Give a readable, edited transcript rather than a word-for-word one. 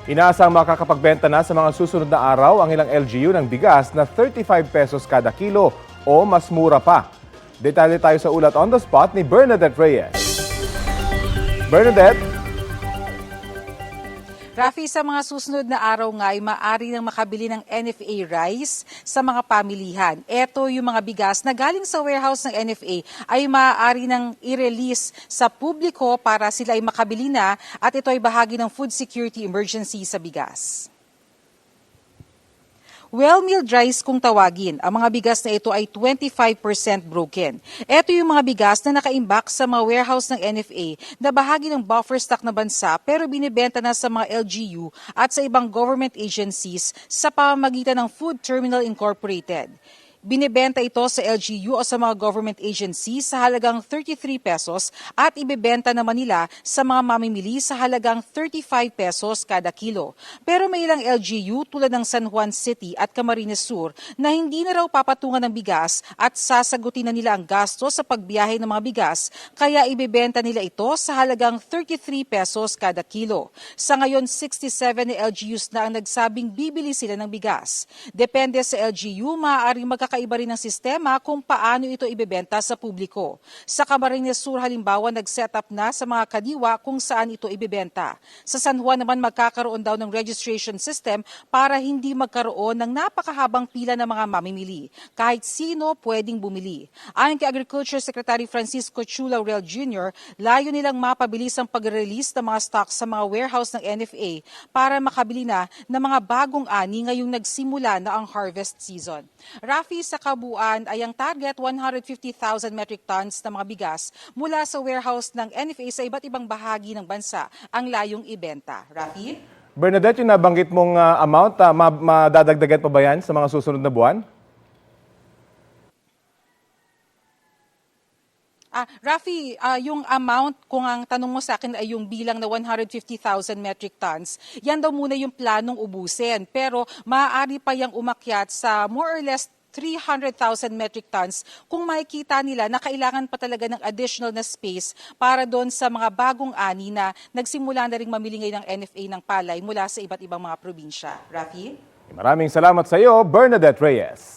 Inaasang makakapagbenta na sa mga susunod na araw ang ilang LGU ng bigas na 35 pesos kada kilo o mas mura pa. Detalye tayo sa ulat on the spot ni Bernadette Reyes. Bernadette? Rafi, sa mga susunod na araw nga ay maaari nang makabili ng NFA rice sa mga pamilihan. Ito yung mga bigas na galing sa warehouse ng NFA ay maaari nang i-release sa publiko para sila ay makabili na at ito ay bahagi ng food security emergency sa bigas. Well-milled rice kung tawagin, ang mga bigas na ito ay 25% broken. Ito yung mga bigas na nakaimbak sa mga warehouse ng NFA na bahagi ng buffer stock na bansa pero binibenta na sa mga LGU at sa ibang government agencies sa pamamagitan ng Food Terminal Incorporated. Binibenta ito sa LGU o sa mga government agencies sa halagang 33 pesos at ibebenta naman nila sa mga mamimili sa halagang 35 pesos kada kilo. Pero may ilang LGU tulad ng San Juan City at Camarines Sur na hindi na raw papatungan ng bigas at sasagutin na nila ang gasto sa pagbiyahe ng mga bigas kaya ibebenta nila ito sa halagang 33 pesos kada kilo. Sa ngayon, 67 na LGUs na ang nagsabing bibili sila ng bigas. Depende sa LGU, maaaring magkakaiba rin ang sistema kung paano ito ibebenta sa publiko. Sa Camarines Sur halimbawa, nag-set up na sa mga kadiwa kung saan ito ibebenta. Sa San Juan naman magkakaroon daw ng registration system para hindi magkaroon ng napakahabang pila ng mga mamimili. Kahit sino pwedeng bumili. Ayon kay Agriculture Secretary Francisco Chu Laurel Jr., layo nilang mapabilis ang pag-release ng mga stocks sa mga warehouse ng NFA para makabili na ng mga bagong ani ngayong nagsimula na ang harvest season. Rafi, sa kabuuan ay ang target 150,000 metric tons na mga bigas mula sa warehouse ng NFA sa iba't ibang bahagi ng bansa ang layong ibenta. Rafi? Bernadette, yung nabanggit mong amount, madadagdagan pa ba yan sa mga susunod na buwan? Rafi, yung amount, kung ang tanong mo sa akin ay yung bilang na 150,000 metric tons, yan daw muna yung planong ubusin. Pero maaari pa yung umakyat sa more or less 300,000 metric tons kung makikita nila na kailangan pa talaga ng additional na space para doon sa mga bagong ani na nagsimula na rin mamili ngayon ng NFA ng palay mula sa iba't ibang mga probinsya. Rafi? Maraming salamat sa iyo, Bernadette Reyes.